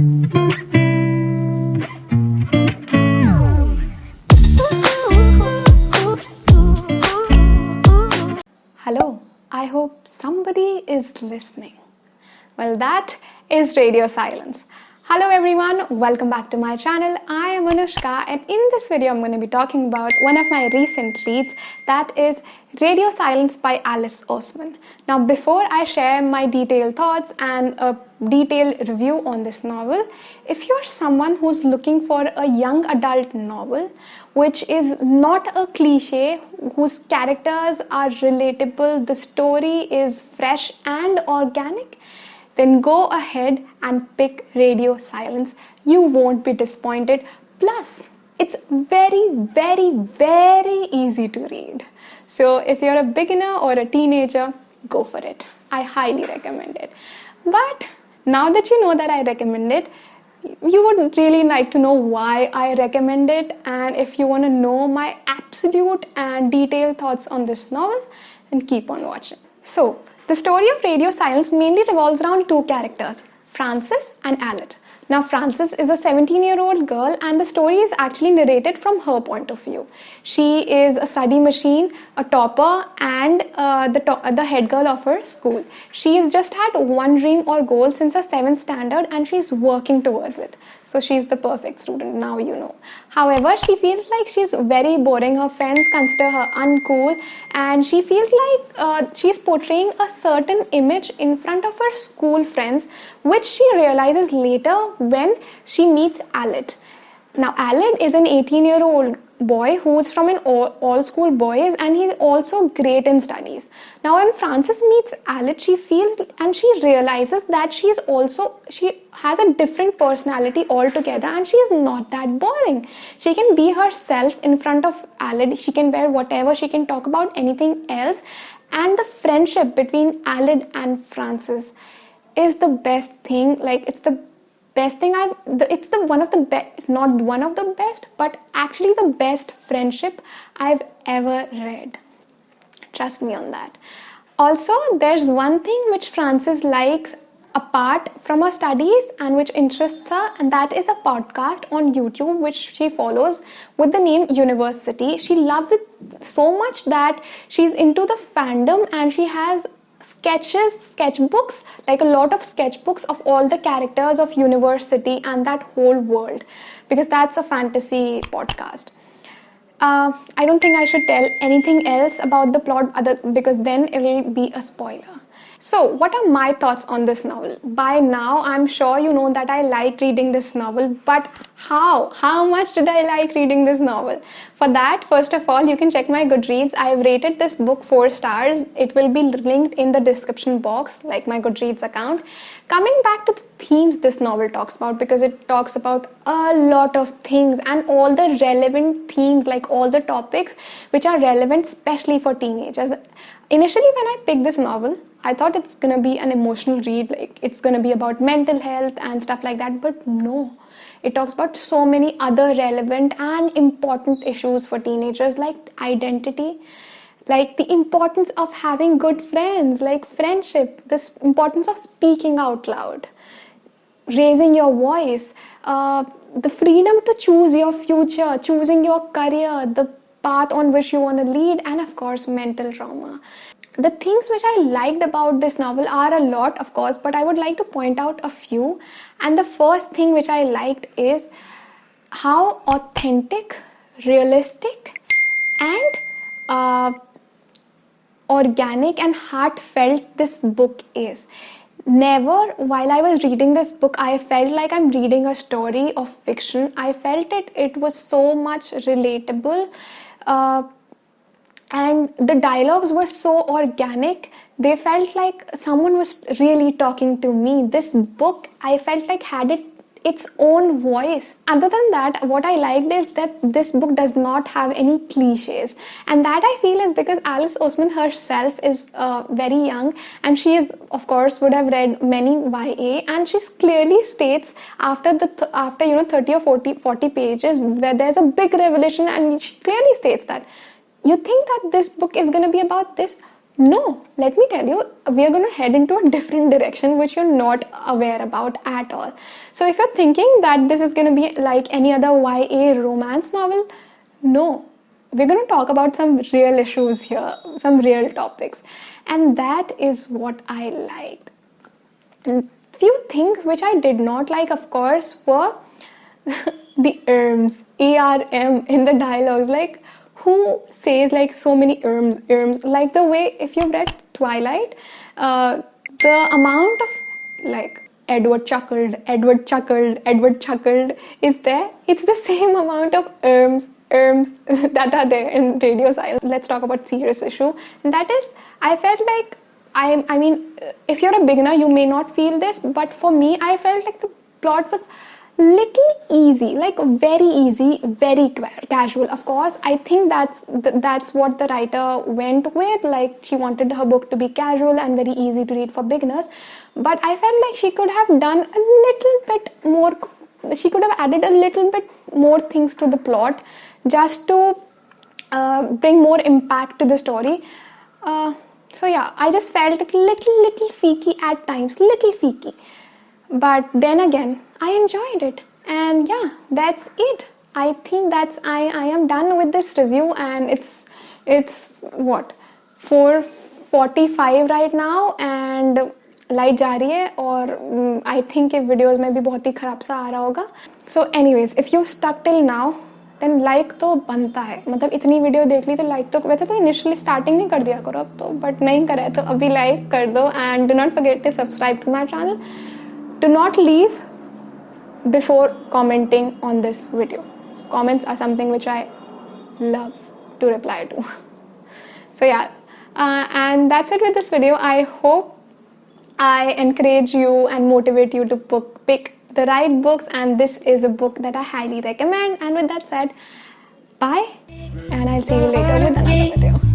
Hello, I hope somebody is listening. Well, that is Radio Silence. Hello everyone, welcome back to my channel. I am Anushka, and in this video I'm going to be talking about one of my recent reads, that is Radio Silence by Alice Oseman. Now before I share my detailed thoughts and a detailed review on this novel, if you're someone who's looking for a young adult novel which is not a cliche, whose characters are relatable, the story is fresh and organic, then go ahead and pick Radio Silence. You won't be disappointed. Plus, it's very, very, very easy to read. So if you're a beginner or a teenager, go for it. I highly recommend it. But now that you know that I recommend it, you would really like to know why I recommend it, and if you want to know my absolute and detailed thoughts on this novel, then keep on watching. So, the story of Radio Silence mainly revolves around two characters, Frances and Aled. Now, Frances is a 17-year-old girl, and the story is actually narrated from her point of view. She is a study machine, a topper, and the head girl of her school. She has just had one dream or goal since her 7th standard, and she's working towards it. So she's the perfect student, now you know. However, she feels like she's very boring. Her friends consider her uncool, and she feels like she's portraying a certain image in front of her school friends, which she realizes later when she meets Aled. Now, Aled is an 18-year-old boy who's from an all school boys, and he's also great in studies. Now, when Frances meets Aled, she feels and she realizes that she has a different personality altogether, and she is not that boring. She can be herself in front of Aled. She can wear whatever, she can talk about anything else, and the friendship between Aled and Frances is the best thing. Like, it's the best thing it's the one of the best, not one of the best, but actually the best friendship I've ever read. Trust me on that. Also, there's one thing which Frances likes apart from her studies and which interests her, and that is a podcast on YouTube which she follows with the name University. She loves it so much that she's into the fandom, and she has sketchbooks, like a lot of sketchbooks of all the characters of University and that whole world, because that's a fantasy podcast. I don't think I should tell anything else about the plot because then it will be a spoiler. So, what are my thoughts on this novel? By now, I'm sure you know that I like reading this novel, but how? How much did I like reading this novel? For that, first of all, you can check my Goodreads. I've rated this book 4 stars. It will be linked in the description box, like my Goodreads account. Coming back to the themes this novel talks about, because it talks about a lot of things and all the relevant themes, like all the topics which are relevant, especially for teenagers. Initially, when I picked this novel, I thought it's going to be an emotional read, like it's going to be about mental health and stuff like that, but no. It talks about so many other relevant and important issues for teenagers, like identity, like the importance of having good friends, like friendship, the importance of speaking out loud, raising your voice, the freedom to choose your future, choosing your career, the path on which you want to lead, and of course, mental trauma. The things which I liked about this novel are a lot, of course, but I would like to point out a few. And the first thing which I liked is how authentic, realistic, and organic and heartfelt this book is. Never, while I was reading this book, I felt like I'm reading a story of fiction. I felt it was so much relatable. And the dialogues were so organic. They felt like someone was really talking to me. This book, I felt like had its own voice. Other than that, what I liked is that this book does not have any cliches. And that I feel is because Alice Oseman herself is very young, and she is, of course, would have read many YA, and she clearly states after 30 or 40 pages where there's a big revelation, and she clearly states that you think that this book is going to be about this? No, let me tell you, we are going to head into a different direction which you're not aware about at all. So, if you're thinking that this is going to be like any other YA romance novel, no. We're going to talk about some real issues here, some real topics. And that is what I liked. And few things which I did not like, of course, were the erms, ARM in the dialogues. Like, who says like so many erms? Like the way, if you've read Twilight, the amount of like Edward chuckled is there. It's the same amount of erms that are there in Radio Silence. Let's talk about serious issue. And that is, I felt like, I mean, if you're a beginner, you may not feel this, but for me, I felt like the plot was little easy, like very easy, very casual. Of course, I think that's what the writer went with. Like, she wanted her book to be casual and very easy to read for beginners. But I felt like she could have done a little bit more. She could have added a little bit more things to the plot, just to bring more impact to the story. So yeah, I just felt like little feaky at times, little feaky. But then again, I enjoyed it. And yeah, that's it. I think I am done with this review, and it's what, 4:45 right now, and light जा रही है और I think ये videos में भी बहुत ही ख़राब सा आ रहा होगा. So anyways, if you stuck till now then like तो बनता है. मतलब इतनी वीडियो देख ली तो लाइक तो, वैसे तो इनिशियली स्टार्टिंग में कर दिया करो अब तो, बट नहीं करा है तो अभी लाइक कर दो. And do not forget to subscribe to my channel. Do not leave before commenting on this video. Comments are something which I love to reply to. So yeah, and that's it with this video. I hope I encourage you and motivate you to pick the right books, and this is a book that I highly recommend. And with that said, bye, and I'll see you later with another video.